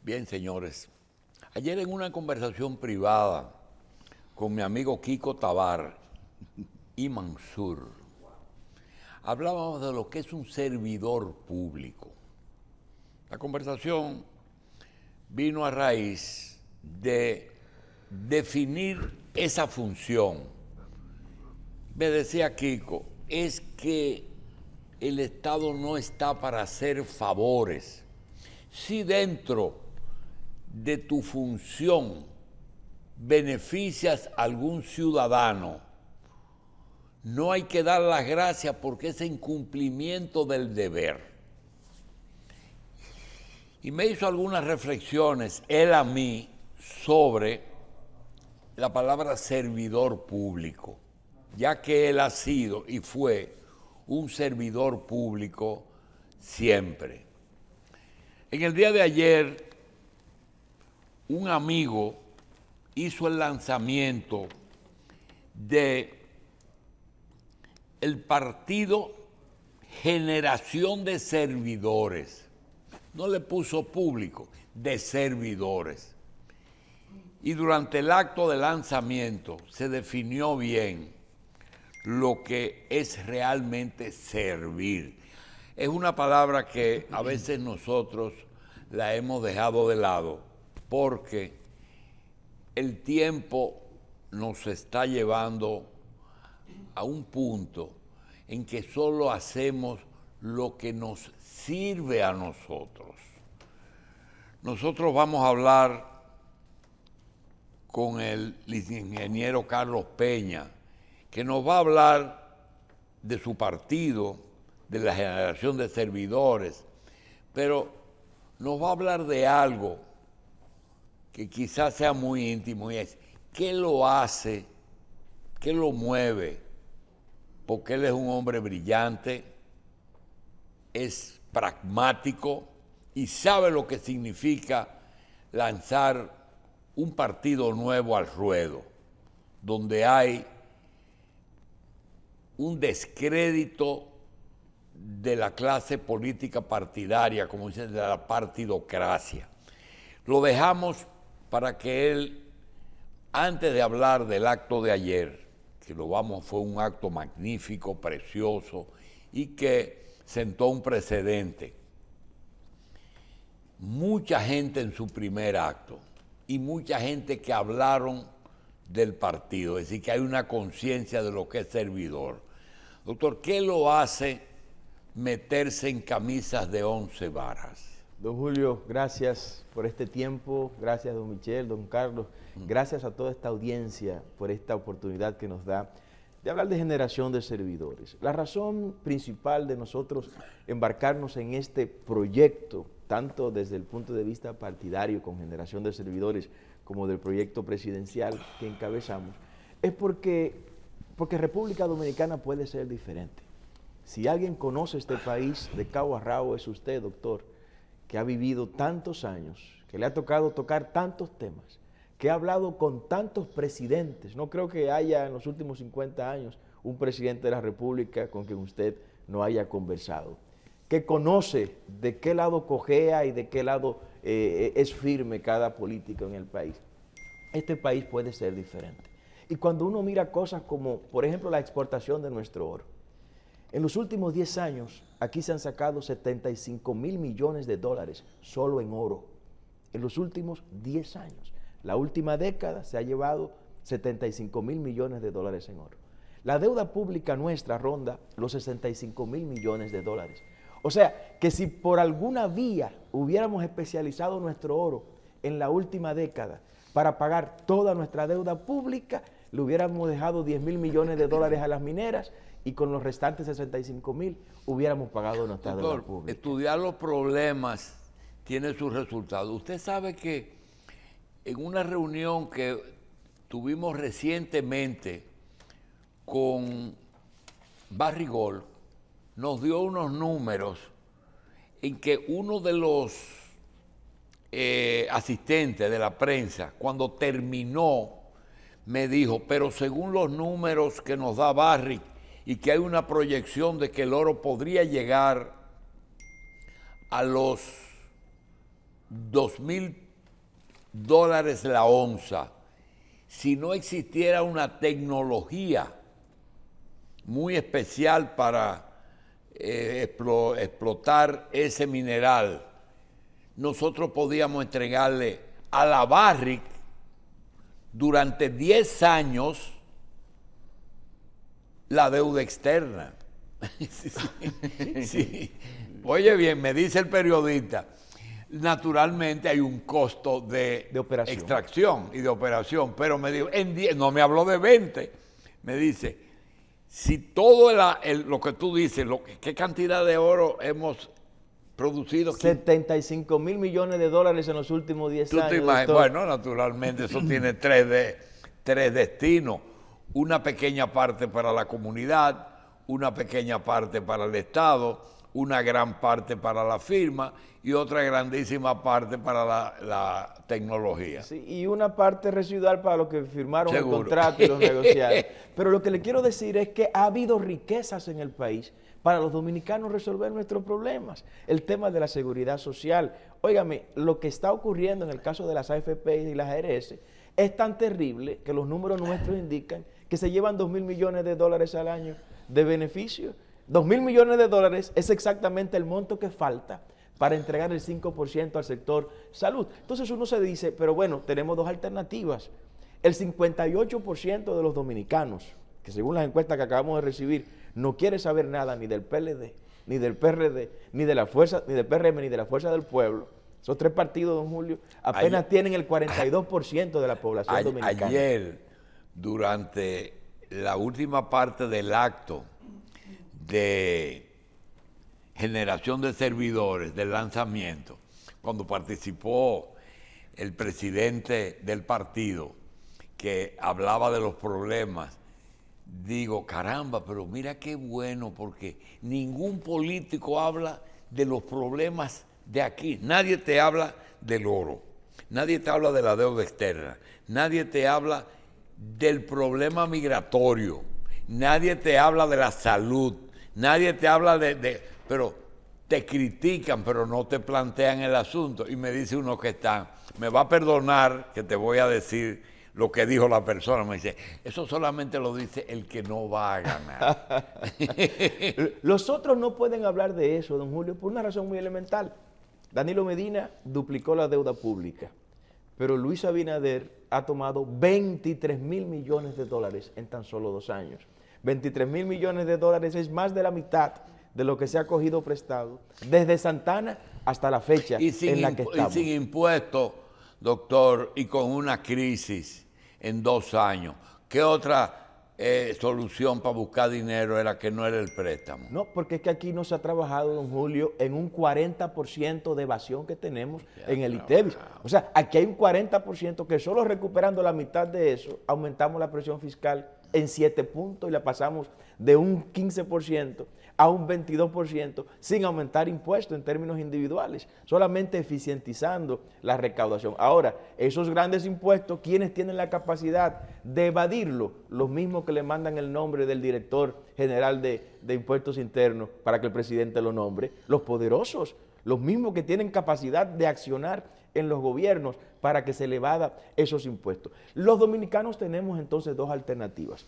Bien, señores. Ayer en una conversación privada con mi amigo Kiko Tabar y Mansur, hablábamos de lo que es un servidor público. La conversación vino a raíz de definir esa función. Me decía Kiko, es que el Estado no está para hacer favores. Si dentro de tu función beneficias a algún ciudadano, no hay que dar las gracias porque es incumplimiento del deber. Y me hizo algunas reflexiones, él a mí, sobre la palabra servidor público, ya que él ha sido y fue un servidor público siempre. En el día de ayer, un amigo hizo el lanzamiento de el partido Generación de Servidores. No le puso público, de servidores. Y durante el acto de lanzamiento se definió bien lo que es realmente servir. Es una palabra que a veces nosotros la hemos dejado de lado porque el tiempo nos está llevando a un punto en que solo hacemos lo que nos sirve a nosotros. Nosotros vamos a hablar con el ingeniero Carlos Peña, que nos va a hablar de su partido, de la generación de servidores, pero nos va a hablar de algo que quizás sea muy íntimo y es, ¿qué lo hace? ¿Qué lo mueve? Porque él es un hombre brillante, es pragmático y sabe lo que significa lanzar un partido nuevo al ruedo, donde hay un descrédito de la clase política partidaria, como dicen, de la partidocracia. Lo dejamos para que él, antes de hablar del acto de ayer, que fue un acto magnífico, precioso, y que sentó un precedente. Mucha gente en su primer acto, y mucha gente que hablaron del partido, es decir, que hay una conciencia de lo que es servidor. Doctor, ¿qué lo hace meterse en camisas de 11 varas? Don Julio, gracias por este tiempo, gracias don Michel, don Carlos, gracias a toda esta audiencia por esta oportunidad que nos da de hablar de generación de servidores. La razón principal de nosotros embarcarnos en este proyecto, tanto desde el punto de vista partidario con generación de servidores, como del proyecto presidencial que encabezamos, es porque República Dominicana puede ser diferente. Si alguien conoce este país de cabo a rabo es usted, doctor, que ha vivido tantos años, que le ha tocado tocar tantos temas, que ha hablado con tantos presidentes. No creo que haya en los últimos 50 años un presidente de la República con quien usted no haya conversado, que conoce de qué lado cojea y de qué lado es firme cada político en el país. Este país puede ser diferente. Y cuando uno mira cosas como, por ejemplo, la exportación de nuestro oro, en los últimos 10 años, aquí se han sacado 75.000 millones de dólares solo en oro. En los últimos 10 años. La última década se ha llevado 75.000 millones de dólares en oro. La deuda pública nuestra ronda los 65.000 millones de dólares. O sea, que si por alguna vía hubiéramos especializado nuestro oro en la última década para pagar toda nuestra deuda pública, le hubiéramos dejado 10.000 millones de dólares a las mineras y con los restantes 65.000 hubiéramos pagado nuestra deuda pública. Estudiar los problemas tiene sus resultados. Usted sabe que en una reunión que tuvimos recientemente con Barrigol, nos dio unos números en que uno de los asistentes de la prensa, cuando terminó, me dijo, pero según los números que nos da Barrick, y que hay una proyección de que el oro podría llegar a los $2,000 la onza si no existiera una tecnología muy especial para explotar ese mineral. Nosotros podíamos entregarle a la Barrick durante 10 años la deuda externa. Sí, sí. Oye bien, me dice el periodista, naturalmente hay un costo de operación, extracción y de operación, pero me dijo, no me habló de 20, me dice, si todo lo que tú dices, ¿qué cantidad de oro hemos producido? 75 mil millones de dólares en los últimos 10 años. Bueno, naturalmente eso tiene tres destinos, una pequeña parte para la comunidad, una pequeña parte para el Estado, una gran parte para la firma y otra grandísima parte para la tecnología. Sí, y una parte residual para los que firmaron el contrato y los negociaron. Pero lo que le quiero decir es que ha habido riquezas en el país para los dominicanos resolver nuestros problemas. El tema de la seguridad social. Óigame, lo que está ocurriendo en el caso de las AFP y las ARS es tan terrible que los números nuestros indican que se llevan 2.000 millones de dólares al año de beneficio. 2.000 millones de dólares es exactamente el monto que falta para entregar el 5% al sector salud. Entonces uno se dice, pero bueno, tenemos dos alternativas. El 58% de los dominicanos, que según las encuestas que acabamos de recibir, no quiere saber nada ni del PLD, ni del PRD, ni de la fuerza, ni del PRM, ni de la Fuerza del Pueblo. Esos tres partidos, don Julio, apenas tienen el 42% de la población dominicana. Ayer, durante la última parte del acto de generación de servidores, del lanzamiento, cuando participó el presidente del partido, que hablaba de los problemas, digo, caramba, pero mira qué bueno, porque ningún político habla de los problemas de aquí. Nadie te habla del oro, nadie te habla de la deuda externa, nadie te habla del problema migratorio, nadie te habla de la salud, nadie te habla pero te critican, pero no te plantean el asunto. Y me dice uno que me va a perdonar que te voy a decir lo que dijo la persona, me dice, eso solamente lo dice el que no va a ganar. Los otros no pueden hablar de eso, don Julio, por una razón muy elemental. Danilo Medina duplicó la deuda pública, pero Luis Abinader ha tomado 23.000 millones de dólares en tan solo 2 años. 23.000 millones de dólares es más de la mitad de lo que se ha cogido prestado desde Santana hasta la fecha en la que estamos. Y sin impuestos, doctor, y con una crisis en 2 años. ¿Qué otra solución para buscar dinero era que no era el préstamo? No, porque es que aquí no se ha trabajado, don Julio, en un 40% de evasión que tenemos en el ITEVIS. O sea, aquí hay un 40% que solo recuperando la mitad de eso, aumentamos la presión fiscal en 7 puntos y la pasamos de un 15% a un 22% sin aumentar impuestos en términos individuales, solamente eficientizando la recaudación. Ahora, esos grandes impuestos, ¿quiénes tienen la capacidad de evadirlo? Los mismos que le mandan el nombre del director general de impuestos internos para que el presidente lo nombre, los poderosos, los mismos que tienen capacidad de accionar en los gobiernos para que se le evada esos impuestos. Los dominicanos tenemos entonces 2 alternativas.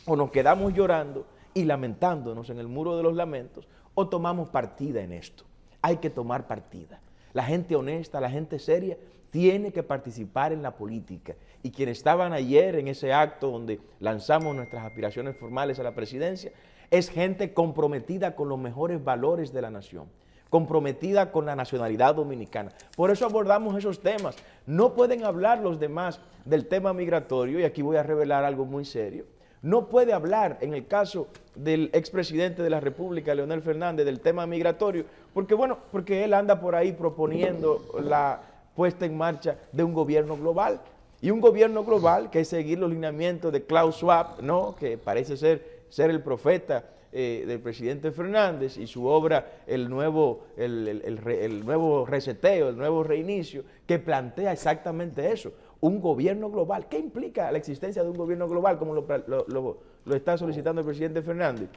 O nos quedamos llorando y lamentándonos en el muro de los lamentos, o tomamos partida en esto. Hay que tomar partida. La gente honesta, la gente seria, tiene que participar en la política. Y quienes estaban ayer en ese acto donde lanzamos nuestras aspiraciones formales a la presidencia, es gente comprometida con los mejores valores de la nación, comprometida con la nacionalidad dominicana. Por eso abordamos esos temas. No pueden hablar los demás del tema migratorio, y aquí voy a revelar algo muy serio. No puede hablar, en el caso del expresidente de la República, Leonel Fernández, del tema migratorio, porque él anda por ahí proponiendo la puesta en marcha de un gobierno global. Y un gobierno global que es seguir los lineamientos de Klaus Schwab, ¿no?, que parece ser el profeta del presidente Fernández, y su obra, el nuevo reseteo, el nuevo reinicio, que plantea exactamente eso. Un gobierno global. ¿Qué implica la existencia de un gobierno global como lo está solicitando el presidente Fernández?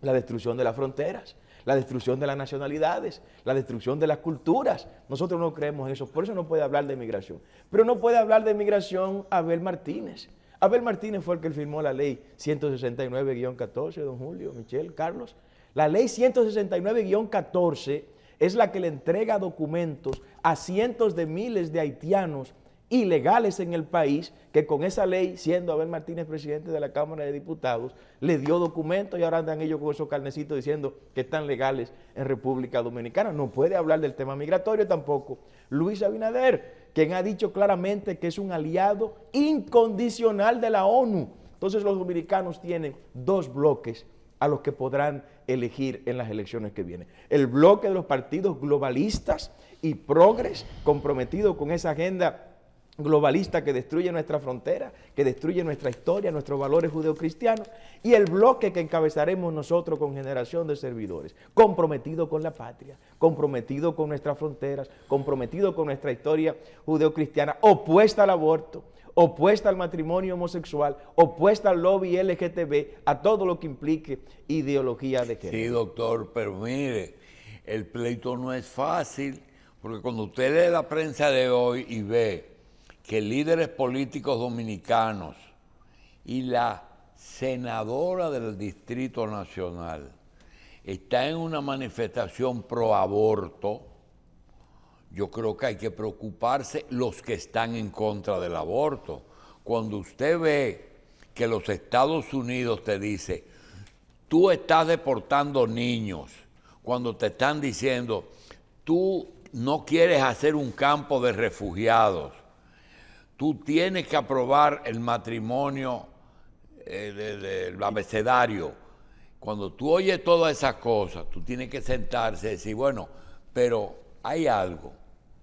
La destrucción de las fronteras, la destrucción de las nacionalidades, la destrucción de las culturas. Nosotros no creemos en eso, por eso no puede hablar de migración. Pero no puede hablar de migración Abel Martínez. Abel Martínez fue el que firmó la ley 169-14, don Julio, Michel, Carlos. La ley 169-14 es la que le entrega documentos a cientos de miles de haitianos ilegales en el país, que con esa ley, siendo Abel Martínez presidente de la Cámara de Diputados, le dio documentos y ahora andan ellos con esos carnecitos diciendo que están legales en República Dominicana. No puede hablar del tema migratorio tampoco Luis Abinader, quien ha dicho claramente que es un aliado incondicional de la ONU. Entonces los dominicanos tienen dos bloques a los que podrán elegir en las elecciones que vienen. El bloque de los partidos globalistas y progres, comprometidos con esa agenda globalista que destruye nuestra frontera, que destruye nuestra historia, nuestros valores judeocristianos, y el bloque que encabezaremos nosotros con Generación de Servidores, comprometido con la patria, comprometido con nuestras fronteras, comprometido con nuestra historia judeocristiana, opuesta al aborto, opuesta al matrimonio homosexual, opuesta al lobby LGTB, a todo lo que implique ideología de género. Sí, doctor, pero mire, el pleito no es fácil, porque cuando usted lee la prensa de hoy y ve que líderes políticos dominicanos y la senadora del Distrito Nacional está en una manifestación pro aborto, yo creo que hay que preocuparse los que están en contra del aborto. Cuando usted ve que los Estados Unidos te dice, tú estás deportando niños, cuando te están diciendo, tú no quieres hacer un campo de refugiados, tú tienes que aprobar el matrimonio del abecedario. Cuando tú oyes todas esas cosas, tú tienes que sentarse y decir, bueno, pero hay algo.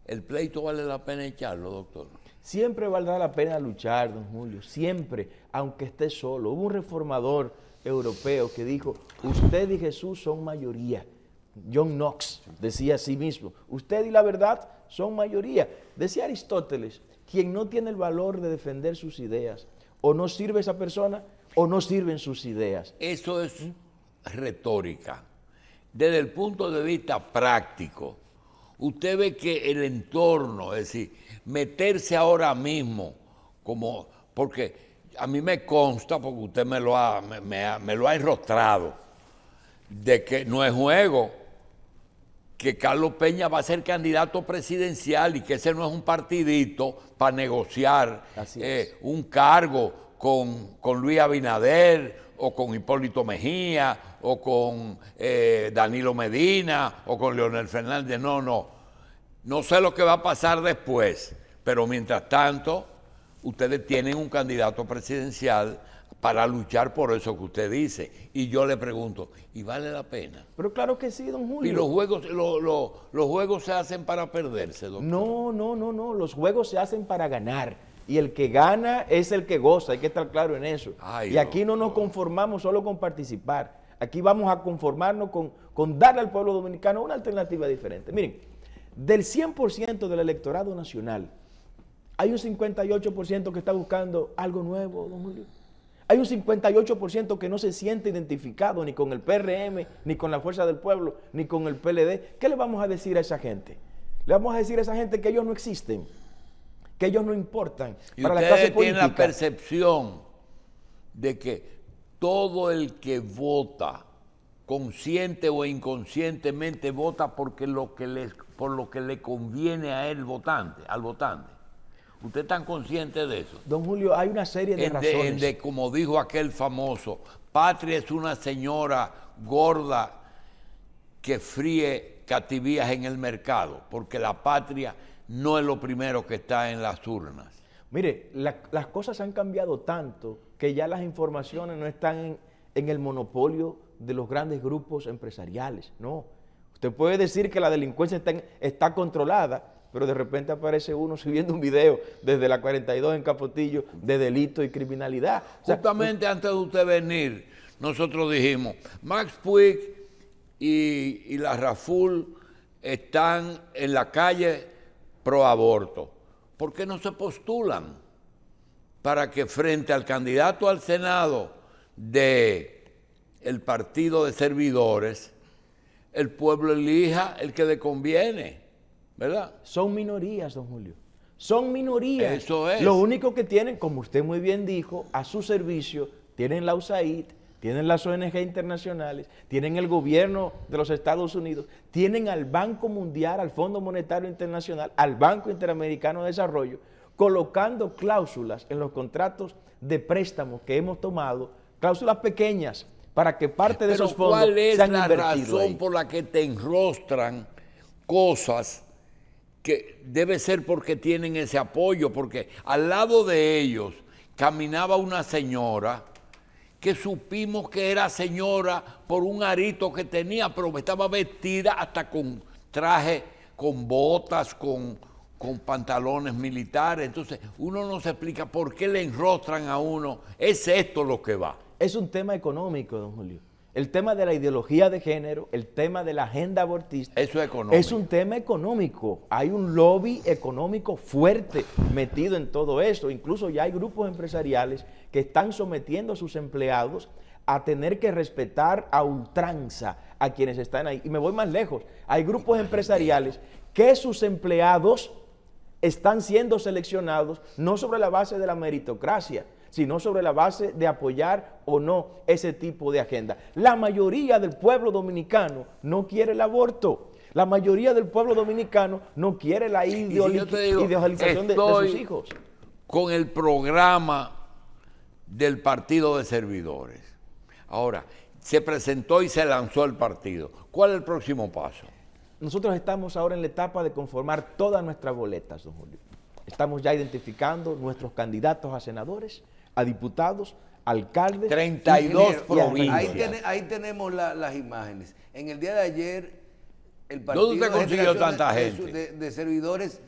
¿El pleito vale la pena echarlo, doctor? Siempre valdrá la pena luchar, don Julio, siempre, aunque esté solo. Hubo un reformador europeo que dijo, usted y Jesús son mayoría. John Knox decía a sí mismo, usted y la verdad son mayoría. Decía Aristóteles, quien no tiene el valor de defender sus ideas, o no sirve esa persona, o no sirven sus ideas. Eso es retórica. Desde el punto de vista práctico, usted ve que el entorno, es decir, meterse ahora mismo, como, porque a mí me consta, porque usted me lo ha enrostrado, de que no es juego, que Carlos Peña va a ser candidato presidencial y que ese no es un partidito para negociar un cargo con Luis Abinader o con Hipólito Mejía o con Danilo Medina o con Leonel Fernández. No sé lo que va a pasar después, pero mientras tanto ustedes tienen un candidato presidencial para luchar por eso que usted dice. Y yo le pregunto, ¿y vale la pena? Pero claro que sí, don Julio. ¿Y los juegos se hacen para perderse, doctor? No, los juegos se hacen para ganar. Y el que gana es el que goza, hay que estar claro en eso. Y aquí no nos conformamos solo con participar. Aquí vamos a conformarnos con darle al pueblo dominicano una alternativa diferente. Miren, del 100% del electorado nacional, hay un 58% que está buscando algo nuevo, don Julio. Hay un 58% que no se siente identificado ni con el PRM, ni con la Fuerza del Pueblo, ni con el PLD. ¿Qué le vamos a decir a esa gente? Le vamos a decir a esa gente que ellos no existen, que ellos no importan para la clase política. Ustedes tienen la percepción de que todo el que vota, consciente o inconscientemente, vota por lo que le conviene a él al votante. ¿Usted está consciente de eso? Don Julio, hay una serie de razones. Como dijo aquel famoso, patria es una señora gorda que fríe cativías en el mercado, porque la patria no es lo primero que está en las urnas. Mire, las cosas han cambiado tanto que ya las informaciones no están en el monopolio de los grandes grupos empresariales, no. Usted puede decir que la delincuencia está controlada, pero de repente aparece uno subiendo un video desde la 42 en Capotillo de delito y criminalidad. Justamente antes de usted venir, nosotros dijimos, Max Puig y la Raful están en la calle pro aborto. ¿Por qué no se postulan para que frente al candidato al Senado del Partido de Servidores el pueblo elija el que le conviene, ¿verdad? Son minorías, don Julio. Son minorías. Eso es. Lo único que tienen, como usted muy bien dijo, a su servicio, tienen la USAID, tienen las ONG internacionales, tienen el gobierno de los Estados Unidos, tienen al Banco Mundial, al Fondo Monetario Internacional, al Banco Interamericano de Desarrollo, colocando cláusulas en los contratos de préstamos que hemos tomado, cláusulas pequeñas, para que parte de esos fondos sean invertidos. ¿Cuál es la razón por la que te enrostran cosas que debe ser porque tienen ese apoyo? Porque al lado de ellos caminaba una señora que supimos que era señora por un arito que tenía, pero estaba vestida hasta con traje, con botas, con pantalones militares. Entonces uno no se explica por qué le enrostran a uno. Es esto lo que va. Es un tema económico, don Julio. El tema de la ideología de género, el tema de la agenda abortista. Eso es económico. Es un tema económico. Hay un lobby económico fuerte metido en todo esto. Incluso ya hay grupos empresariales que están sometiendo a sus empleados a tener que respetar a ultranza a quienes están ahí. Y me voy más lejos. Hay grupos empresariales que sus empleados están siendo seleccionados no sobre la base de la meritocracia, sino sobre la base de apoyar o no ese tipo de agenda. La mayoría del pueblo dominicano no quiere el aborto. La mayoría del pueblo dominicano no quiere la ideologización de sus hijos. Con el programa del Partido de Servidores. Ahora, se presentó y se lanzó el partido. ¿Cuál es el próximo paso? Nosotros estamos ahora en la etapa de conformar todas nuestras boletas, don Julio. Estamos ya identificando nuestros candidatos a senadores, a diputados, alcaldes. 32 provincias. Ahí tenemos las imágenes. En el día de ayer, el partido ¿dónde usted consiguió tanta gente? De servidores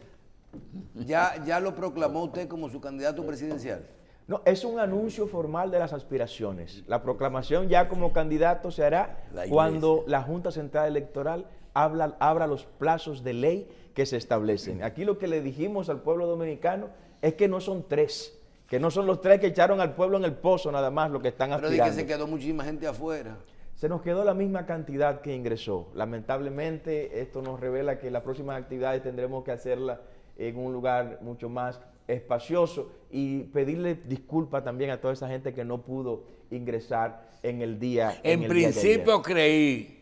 ya lo proclamó usted como su candidato presidencial. No, es un anuncio formal de las aspiraciones. La proclamación ya como candidato se hará cuando la Junta Central Electoral abra los plazos de ley que se establecen. Aquí lo que le dijimos al pueblo dominicano es que no son tres, que no son los tres que echaron al pueblo en el pozo nada más lo que están aspirando. Pero de que se quedó muchísima gente afuera. Se nos quedó la misma cantidad que ingresó. Lamentablemente esto nos revela que las próximas actividades tendremos que hacerlas en un lugar mucho más espacioso y pedirle disculpas también a toda esa gente que no pudo ingresar en el día. En principio creí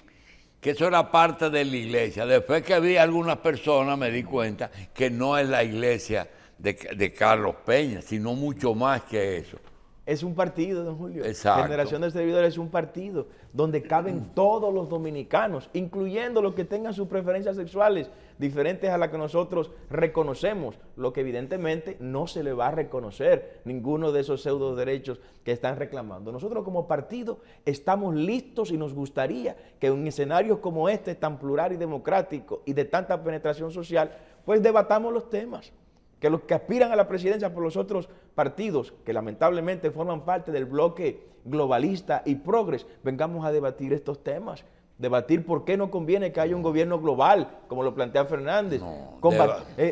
que eso era parte de la iglesia. Después que vi a algunas personas me di cuenta que no es la iglesia de Carlos Peña, sino mucho más que eso. Es un partido, don Julio. Exacto. Generación de Servidores es un partido donde caben todos los dominicanos, incluyendo los que tengan sus preferencias sexuales diferentes a las que nosotros reconocemos, lo que evidentemente no se le va a reconocer ninguno de esos pseudo derechos que están reclamando. Nosotros como partido estamos listos y nos gustaría que en escenarios como este, tan plural y democrático y de tanta penetración social, pues debatamos los temas. Que los que aspiran a la presidencia por los otros partidos, que lamentablemente forman parte del bloque globalista y progres, vengamos a debatir estos temas. Debatir por qué no conviene que haya un gobierno global, como lo plantea Fernández. No,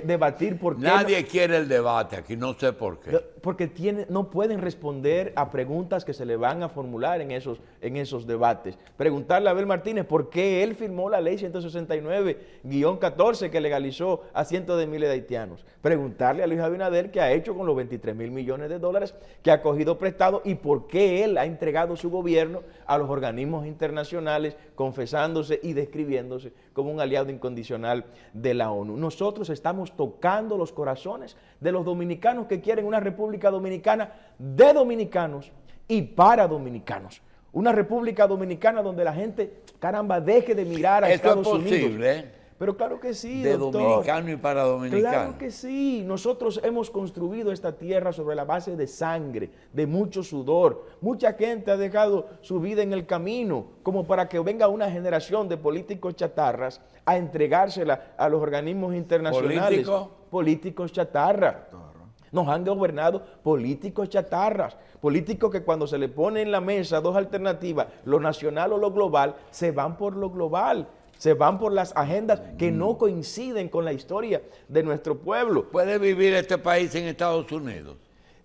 debatir por qué... Nadie quiere el debate aquí, no sé por qué. Porque no pueden responder a preguntas que se le van a formular en esos debates. Preguntarle a Abel Martínez por qué él firmó la ley 169-14 que legalizó a cientos de miles de haitianos. Preguntarle a Luis Abinader qué ha hecho con los 23,000 millones de dólares que ha cogido prestado y por qué él ha entregado su gobierno a los organismos internacionales confesándose y describiéndose como un aliado incondicional de la ONU. Nosotros estamos tocando los corazones de los dominicanos que quieren una República Dominicana de dominicanos y para dominicanos. Una República Dominicana donde la gente, caramba, deje de mirar a Estados Unidos. Esto es posible, Pero claro que sí, de doctor. dominicano y para dominicano. Claro que sí. Nosotros hemos construido esta tierra sobre la base de sangre, de mucho sudor. Mucha gente ha dejado su vida en el camino como para que venga una generación de políticos chatarras a entregársela a los organismos internacionales. Políticos chatarra. Nos han gobernado políticos chatarras, políticos que cuando se le pone en la mesa dos alternativas, lo nacional o lo global, se van por lo global. Se van por las agendas que no coinciden con la historia de nuestro pueblo. ¿Puede vivir este país en Estados Unidos?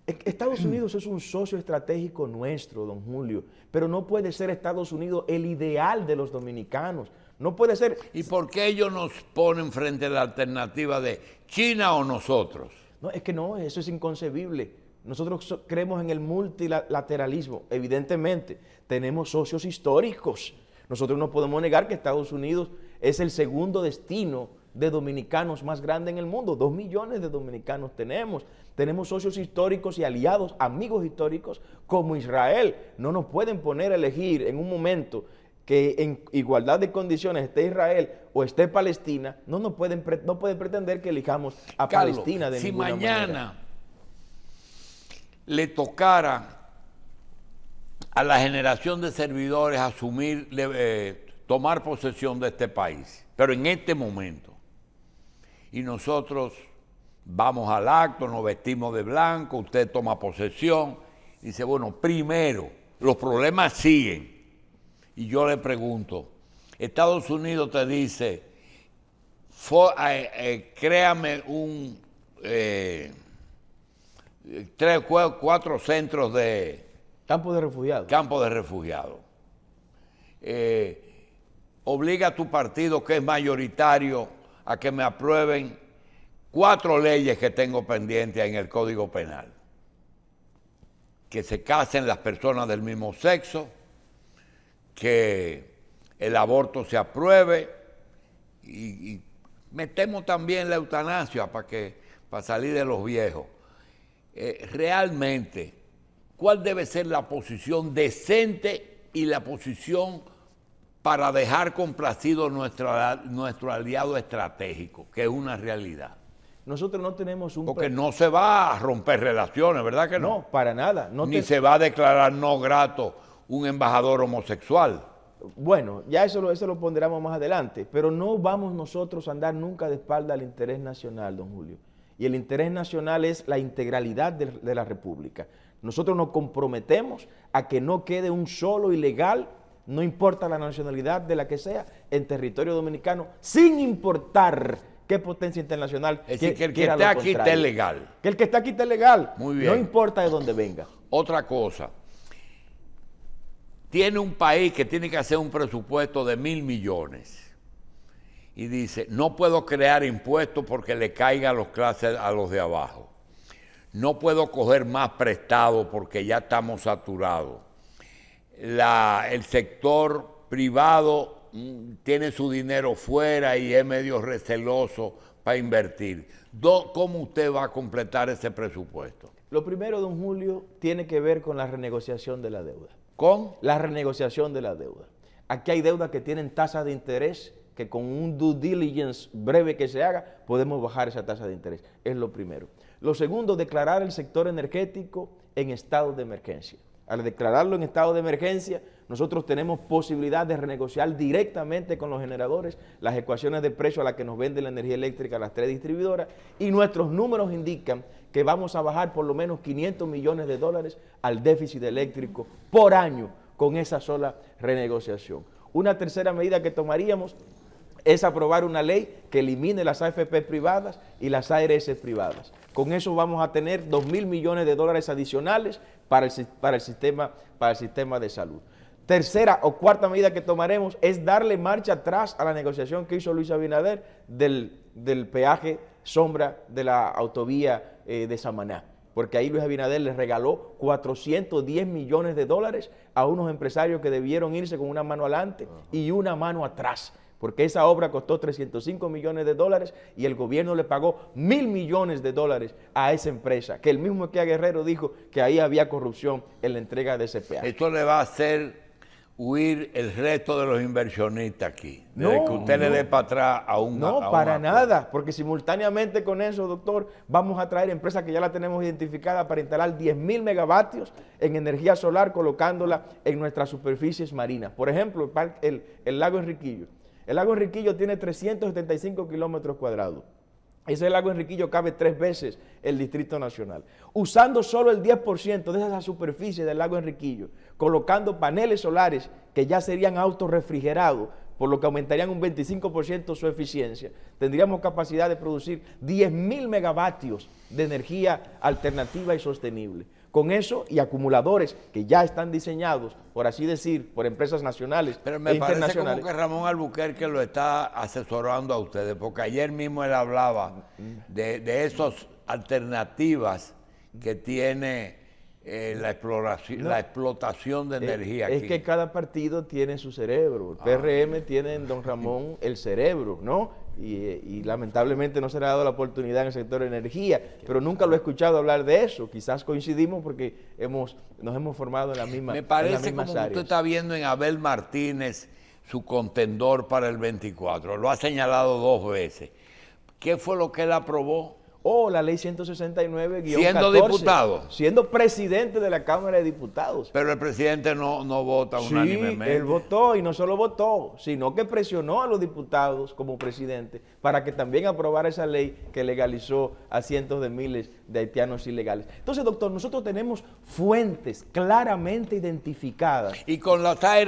Estados Unidos es un socio estratégico nuestro, don Julio, pero no puede ser Estados Unidos el ideal de los dominicanos. No puede ser. ¿Y por qué ellos nos ponen frente a la alternativa de China o nosotros? No, es que no, eso es inconcebible. Nosotros creemos en el multilateralismo. Evidentemente, tenemos socios históricos. Nosotros no podemos negar que Estados Unidos es el segundo destino de dominicanos más grande en el mundo. 2 millones de dominicanos tenemos. Tenemos socios históricos y aliados, amigos históricos como Israel. No nos pueden poner a elegir en un momento que en igualdad de condiciones esté Israel o esté Palestina. No pueden pretender que elijamos a Carlos, Palestina de ninguna manera. Si mañana le tocara a la generación de servidores asumir, tomar posesión de este país, pero en este momento, y nosotros vamos al acto, nos vestimos de blanco, usted toma posesión, y dice, bueno, primero, los problemas siguen, y yo le pregunto, Estados Unidos te dice, créame un 4 centros de Campo de refugiados. Campo de refugiados. Obliga a tu partido, que es mayoritario, a que me aprueben 4 leyes que tengo pendientes en el Código Penal. Que se casen las personas del mismo sexo, que el aborto se apruebe y metemos también la eutanasia para salir de los viejos. Realmente, ¿cuál debe ser la posición decente y la posición para dejar complacido nuestro aliado estratégico, que es una realidad? Nosotros no tenemos un... Porque no se va a romper relaciones, ¿verdad que no? No, para nada. Ni se va a declarar no grato un embajador homosexual. Bueno, ya eso lo pondremos más adelante, pero no vamos nosotros a andar nunca de espalda al interés nacional, don Julio. Y el interés nacional es la integralidad de la República. Nosotros nos comprometemos a que no quede un solo ilegal, no importa la nacionalidad de la que sea, en territorio dominicano, sin importar qué potencia internacional. Es decir, que el que esté aquí esté legal. Que el que está aquí esté legal. Muy bien. No importa de dónde venga. Otra cosa. Tiene un país que tiene que hacer un presupuesto de 1.000 millones. Y dice, no puedo crear impuestos porque le caiga a los clases a los de abajo. No puedo coger más prestado porque ya estamos saturados. El sector privado tiene su dinero fuera y es medio receloso para invertir. ¿Cómo usted va a completar ese presupuesto? Lo primero, don Julio, tiene que ver con la renegociación de la deuda. ¿Con? La renegociación de la deuda. Aquí hay deudas que tienen tasas de interés que con un due diligence breve que se haga, podemos bajar esa tasa de interés. Es lo primero. Lo segundo, declarar el sector energético en estado de emergencia. Al declararlo en estado de emergencia, nosotros tenemos posibilidad de renegociar directamente con los generadores las ecuaciones de precio a las que nos vende la energía eléctrica a las 3 distribuidoras, y nuestros números indican que vamos a bajar por lo menos 500 millones de dólares al déficit eléctrico por año con esa sola renegociación. Una tercera medida que tomaríamos es aprobar una ley que elimine las AFP privadas y las ARS privadas. Con eso vamos a tener 2.000 millones de dólares adicionales para el sistema de salud. Tercera o cuarta medida que tomaremos es darle marcha atrás a la negociación que hizo Luis Abinader del peaje sombra de la autovía de Samaná. Porque ahí Luis Abinader les regaló 410 millones de dólares a unos empresarios que debieron irse con una mano adelante y una mano atrás. Porque esa obra costó 305 millones de dólares y el gobierno le pagó 1.000 millones de dólares a esa empresa, que el mismo Equia Guerrero dijo que ahí había corrupción en la entrega de ese peaje. Esto le va a hacer huir el resto de los inversionistas aquí, desde que usted le dé para atrás a un... No, para nada, porque simultáneamente con eso, doctor, vamos a traer empresas que ya la tenemos identificada para instalar 10.000 megavatios en energía solar, colocándola en nuestras superficies marinas. Por ejemplo, el lago Enriquillo. El lago Enriquillo tiene 375 kilómetros cuadrados. Ese lago Enriquillo cabe 3 veces el Distrito Nacional. Usando solo el 10% de esa superficie del lago Enriquillo, colocando paneles solares que ya serían autorrefrigerados, por lo que aumentarían un 25% su eficiencia, tendríamos capacidad de producir 10.000 megavatios de energía alternativa y sostenible. Con eso y acumuladores que ya están diseñados, por así decir, por empresas nacionales Pero e me parece internacionales. como que Ramón Albuquerque lo está asesorando a ustedes, porque ayer mismo él hablaba de esas alternativas que tiene la exploración, la explotación de energía Es aquí. que cada partido tiene su cerebro. El PRM tiene en don Ramón el cerebro, ¿no? Y lamentablemente no se le ha dado la oportunidad en el sector de energía, pero nunca lo he escuchado hablar de eso. Quizás coincidimos porque nos hemos formado en la misma Me parece en las mismas como que usted áreas. está viendo en Abel Martínez su contendor para el 24. Lo ha señalado 2 veces. ¿Qué fue lo que él aprobó? O la ley 169-14. Siendo diputado. Siendo presidente de la Cámara de Diputados. Pero el presidente no vota Sí, unánimemente. él votó y no solo votó, sino que presionó a los diputados como presidente para que también aprobara esa ley que legalizó a cientos de miles de haitianos ilegales. Entonces, doctor, nosotros tenemos fuentes claramente identificadas. Y con las ARS,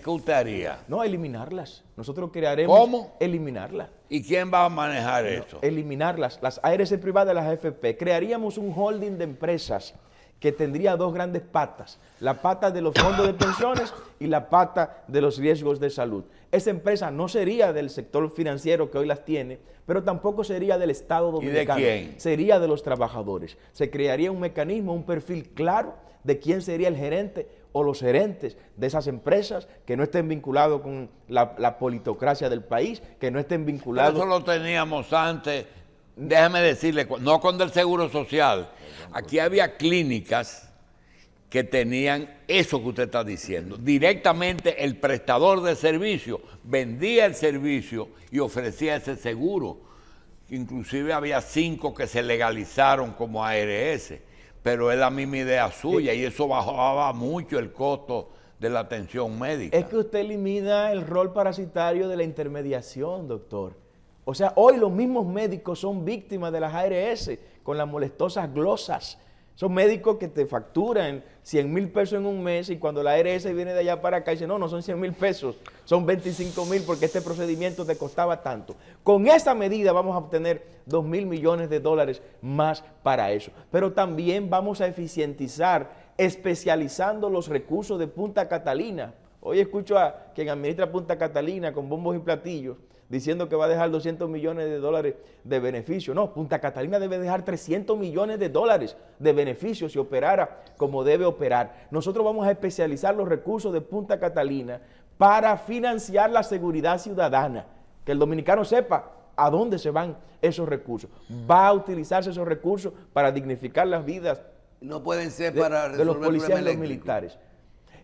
¿qué usted haría? No, eliminarlas. Nosotros crearemos... ¿Cómo? Eliminarlas. ¿Y quién va a manejar eso? Eliminarlas. Las ARS privadas, las AFP. Crearíamos un holding de empresas que tendría 2 grandes patas, la pata de los fondos de pensiones y la pata de los riesgos de salud. Esa empresa no sería del sector financiero que hoy las tiene, pero tampoco sería del Estado dominicano. ¿Y de quién? Sería de los trabajadores. Se crearía un mecanismo, un perfil claro de quién sería el gerente o los gerentes de esas empresas que no estén vinculados con la politocracia del país, que no estén Pero vinculados... eso lo teníamos antes, déjame decirle, no con el Seguro Social. Aquí había clínicas que tenían eso que usted está diciendo. Directamente el prestador de servicio vendía el servicio y ofrecía ese seguro. Inclusive había 5 que se legalizaron como ARS, pero es la misma idea suya y eso bajaba mucho el costo de la atención médica. Es que usted elimina el rol parasitario de la intermediación, doctor. O sea, hoy los mismos médicos son víctimas de las ARS con las molestosas glosas. Son médicos que te facturan 100,000 pesos en un mes y cuando la ARS viene de allá para acá dice, no son 100,000 pesos, son 25,000 porque este procedimiento te costaba tanto. Con esa medida vamos a obtener 2,000 millones de dólares más para eso. Pero también vamos a eficientizar especializando los recursos de Punta Catalina. Hoy escucho a quien administra Punta Catalina con bombos y platillos diciendo que va a dejar 200 millones de dólares de beneficio. No, Punta Catalina debe dejar 300 millones de dólares de beneficios si operara como debe operar. Nosotros vamos a especializar los recursos de Punta Catalina para financiar la seguridad ciudadana, que el dominicano sepa a dónde se van esos recursos. Va a utilizarse esos recursos para dignificar las vidas No pueden ser para de los resolver el policías y problema los eléctrico. militares.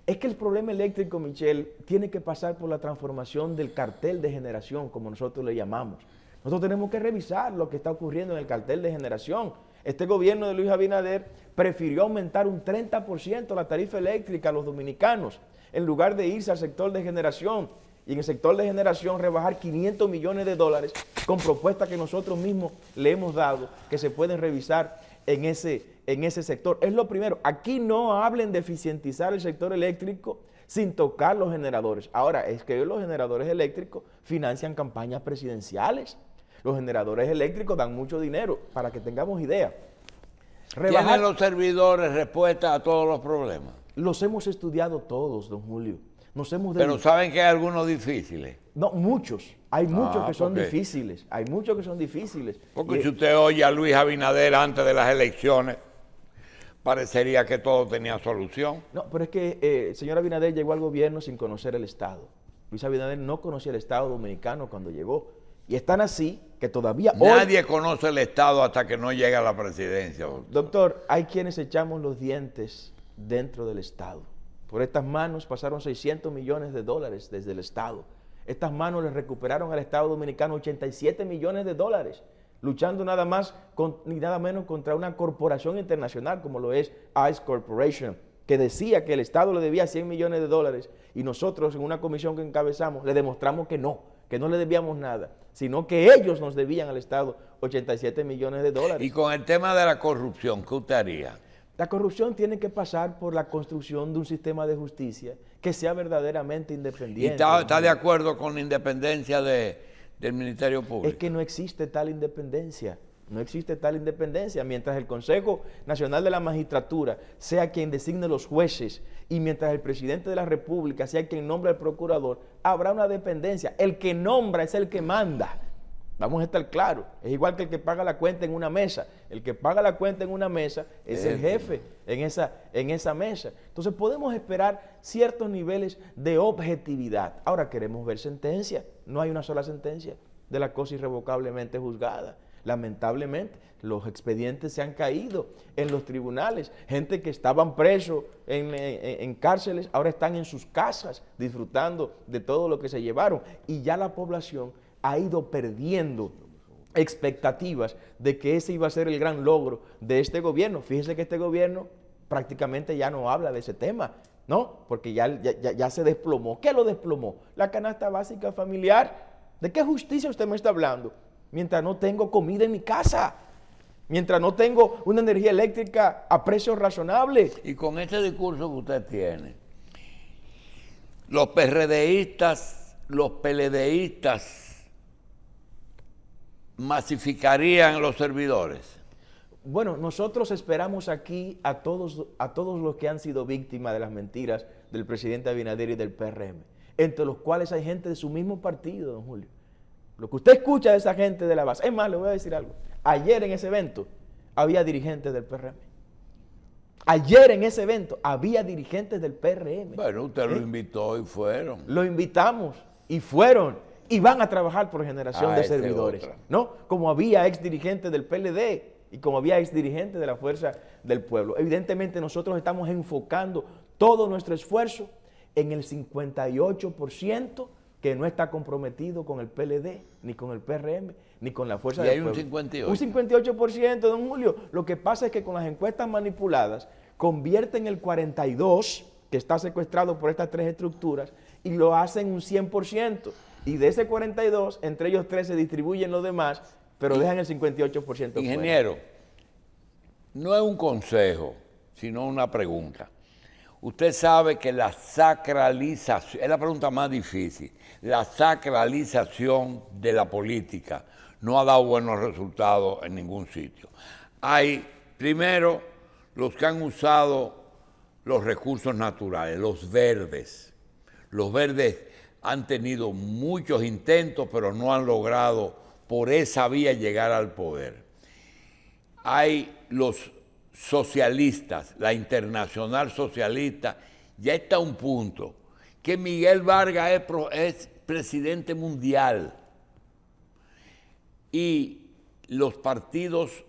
Es que el problema eléctrico, Michelle, tiene que pasar por la transformación del cartel de generación, como nosotros le llamamos. Nosotros tenemos que revisar lo que está ocurriendo en el cartel de generación. Este gobierno de Luis Abinader prefirió aumentar un 30% la tarifa eléctrica a los dominicanos, en lugar de irse al sector de generación. Y en el sector de generación rebajar 500 millones de dólares con propuestas que nosotros mismos le hemos dado, que se pueden revisar en ese sector. Es lo primero. Aquí no hablen de eficientizar el sector eléctrico sin tocar los generadores. Ahora, es que los generadores eléctricos financian campañas presidenciales. Los generadores eléctricos dan mucho dinero, para que tengamos idea. ¿Tienen los servidores respuesta a todos los problemas? Los hemos estudiado todos, don Julio. Nos hemos Pero dedicado. saben que hay algunos difíciles. No, muchos. Hay muchos que son ¿por qué? difíciles. Hay muchos que son difíciles. Porque Y- si usted oye a Luis Abinader antes de las elecciones, parecería que todo tenía solución. No, pero es que el señor Abinader llegó al gobierno sin conocer el Estado. Luis Abinader no conocía el Estado dominicano cuando llegó. Y es tan así que todavía hoy... Nadie conoce el Estado hasta que no llega a la presidencia. Doctor, hay quienes echamos los dientes dentro del Estado. Por estas manos pasaron 600 millones de dólares desde el Estado. Estas manos le recuperaron al Estado dominicano 87 millones de dólares, luchando nada más ni nada menos contra una corporación internacional como lo es ICE Corporation, que decía que el Estado le debía 100 millones de dólares y nosotros en una comisión que encabezamos le demostramos que no le debíamos nada, sino que ellos nos debían al Estado 87 millones de dólares. Y con el tema de la corrupción, ¿qué usted haría? La corrupción tiene que pasar por la construcción de un sistema de justicia que sea verdaderamente ¿Y independiente. está de acuerdo con la independencia del Ministerio Público? Es que no existe tal independencia. No existe tal independencia. Mientras el Consejo Nacional de la Magistratura sea quien designe los jueces y mientras el presidente de la República sea quien nombra al procurador, habrá una dependencia. El que nombra es el que manda. Vamos a estar claros. Es igual que el que paga la cuenta en una mesa. El que paga la cuenta en una mesa es el jefe en esa mesa. Entonces podemos esperar ciertos niveles de objetividad. Ahora queremos ver sentencia. No hay una sola sentencia de la cosa irrevocablemente juzgada. Lamentablemente, los expedientes se han caído en los tribunales. Gente que estaban presos en cárceles, ahora están en sus casas disfrutando de todo lo que se llevaron. Y ya la población ha ido perdiendo expectativas de que ese iba a ser el gran logro de este gobierno. Fíjese que este gobierno prácticamente ya no habla de ese tema, ¿no? Porque ya se desplomó. ¿Qué lo desplomó? La canasta básica familiar. ¿De qué justicia usted me está hablando? Mientras no tengo comida en mi casa, mientras no tengo una energía eléctrica a precios razonables. Y con este discurso que usted tiene, los PRDistas, los PLDistas masificarían los servidores. Bueno, nosotros esperamos aquí a todos los que han sido víctimas de las mentiras del presidente Abinader y del PRM, entre los cuales hay gente de su mismo partido, don Julio. Lo que usted escucha de esa gente de la base. Es más, le voy a decir algo. Ayer en ese evento había dirigentes del PRM. Ayer en ese evento había dirigentes del PRM. Bueno, usted lo invitó y fueron. Lo invitamos y fueron y van a trabajar por generación de servidores, ¿no? Como había ex dirigentes del PLD y como había ex dirigentes de la Fuerza del Pueblo. Evidentemente nosotros estamos enfocando todo nuestro esfuerzo en el 58% que no está comprometido con el PLD, ni con el PRM, ni con la Fuerza del Pueblo. Y hay un 58%. Un 58%, don Julio. Lo que pasa es que con las encuestas manipuladas convierten el 42%, que está secuestrado por estas tres estructuras, y lo hacen un 100%. Y de ese 42, entre ellos tres se distribuyen los demás, pero dejan el 58%. Ingeniero, no es un consejo, sino una pregunta. Usted sabe que la sacralización, es la pregunta más difícil, la sacralización de la política no ha dado buenos resultados en ningún sitio. Hay, primero, los que han usado los recursos naturales, los verdes. Los verdes han tenido muchos intentos, pero no han logrado por esa vía llegar al poder. Hay los socialistas, la Internacional Socialista, ya está a un punto que Miguel Vargas es presidente mundial y los partidos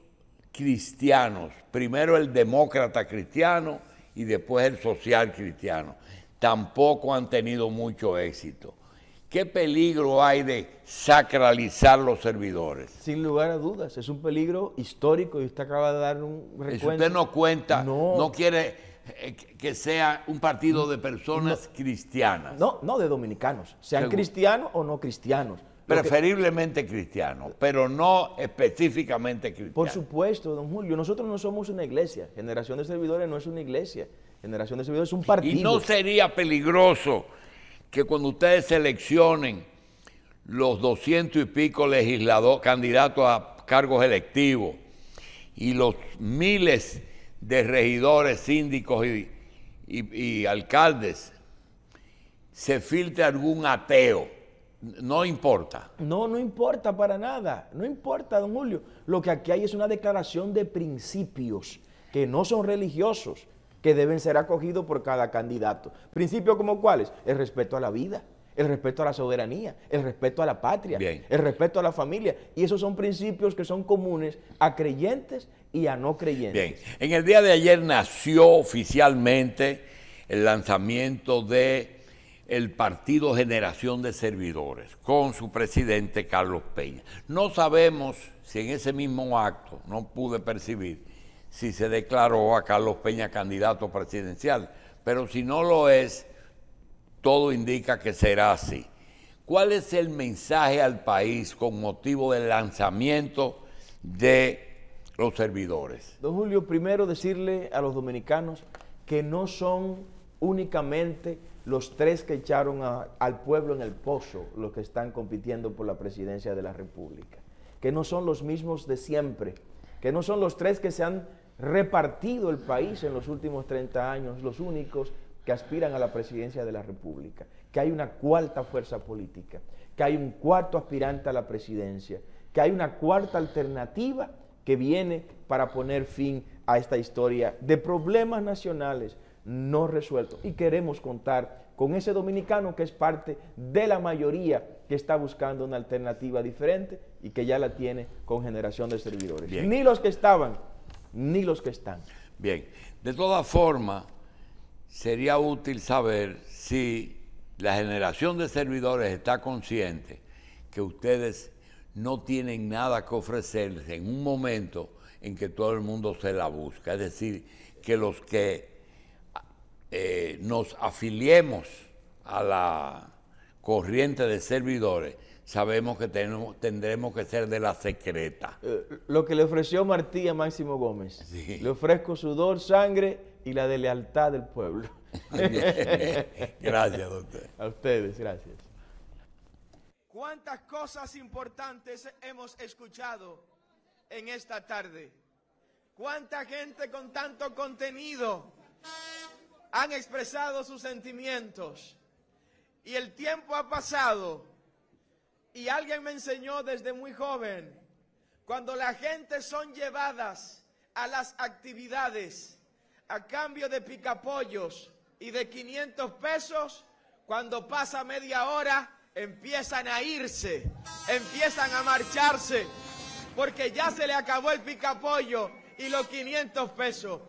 cristianos, primero el demócrata cristiano y después el social cristiano, tampoco han tenido mucho éxito. ¿Qué peligro hay de sacralizar los servidores? Sin lugar a dudas, es un peligro histórico y usted acaba de dar un recuento. Si usted no cuenta, no quiere que sea un partido de personas cristianas. No, de dominicanos, sean cristianos o no cristianos. Preferiblemente cristianos, pero no específicamente cristianos. Por supuesto, don Julio, nosotros no somos una iglesia. Generación de Servidores no es una iglesia. Generación de Servidores es un partido. ¿Y no sería peligroso que cuando ustedes seleccionen los 200 y pico candidatos a cargos electivos y los miles de regidores, síndicos y alcaldes, se filtre algún ateo? No importa. No importa para nada. No importa, don Julio. Lo que aquí hay es una declaración de principios que no son religiosos, que deben ser acogidos por cada candidato. ¿Principios como cuáles? El respeto a la vida, el respeto a la soberanía, el respeto a la patria, el respeto a la familia. Y esos son principios que son comunes a creyentes y a no creyentes. Bien, en el día de ayer nació oficialmente el lanzamiento de el Partido Generación de Servidores, con su presidente Carlos Peña. No sabemos si en ese mismo acto, no pude percibir, si se declaró a Carlos Peña candidato presidencial, pero si no lo es, todo indica que será así. ¿Cuál es el mensaje al país con motivo del lanzamiento de los servidores? Don Julio, primero decirle a los dominicanos que no son únicamente los tres que echaron al pueblo en el pozo los que están compitiendo por la presidencia de la República. que no son los mismos de siempre, que no son los tres que se han repartido el país en los últimos 30 años, los únicos que aspiran a la presidencia de la República, que hay una cuarta fuerza política, que hay un cuarto aspirante a la presidencia, que hay una cuarta alternativa que viene para poner fin a esta historia de problemas nacionales no resueltos. Y queremos contar con ese dominicano que es parte de la mayoría que está buscando una alternativa diferente y que ya la tiene con Generación de Servidores. Bien. Ni los que estaban, ni los que están. Bien, de todas formas, sería útil saber si la Generación de Servidores está consciente que ustedes no tienen nada que ofrecerles en un momento en que todo el mundo se la busca. Es decir, que los que nos afiliemos a la corriente de servidores, sabemos que tendremos que ser de la secreta. Lo que le ofreció Martí a Máximo Gómez. Sí. Le ofrezco sudor, sangre y la de lealtad del pueblo. Gracias, doctor. A ustedes, gracias. ¿Cuántas cosas importantes hemos escuchado en esta tarde? ¿Cuánta gente con tanto contenido han expresado sus sentimientos? Y el tiempo ha pasado y alguien me enseñó desde muy joven, cuando la gente son llevadas a las actividades a cambio de picapollos y de 500 pesos, cuando pasa media hora empiezan a irse, empiezan a marcharse, porque ya se le acabó el picapollo y los 500 pesos.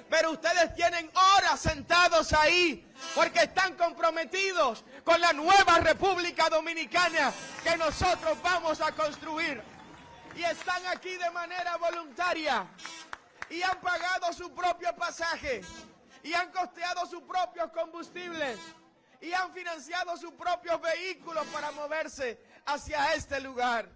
Pero ustedes tienen horas sentados ahí porque están comprometidos con la nueva República Dominicana que nosotros vamos a construir. Y están aquí de manera voluntaria y han pagado su propio pasaje y han costeado sus propios combustibles y han financiado sus propios vehículos para moverse hacia este lugar.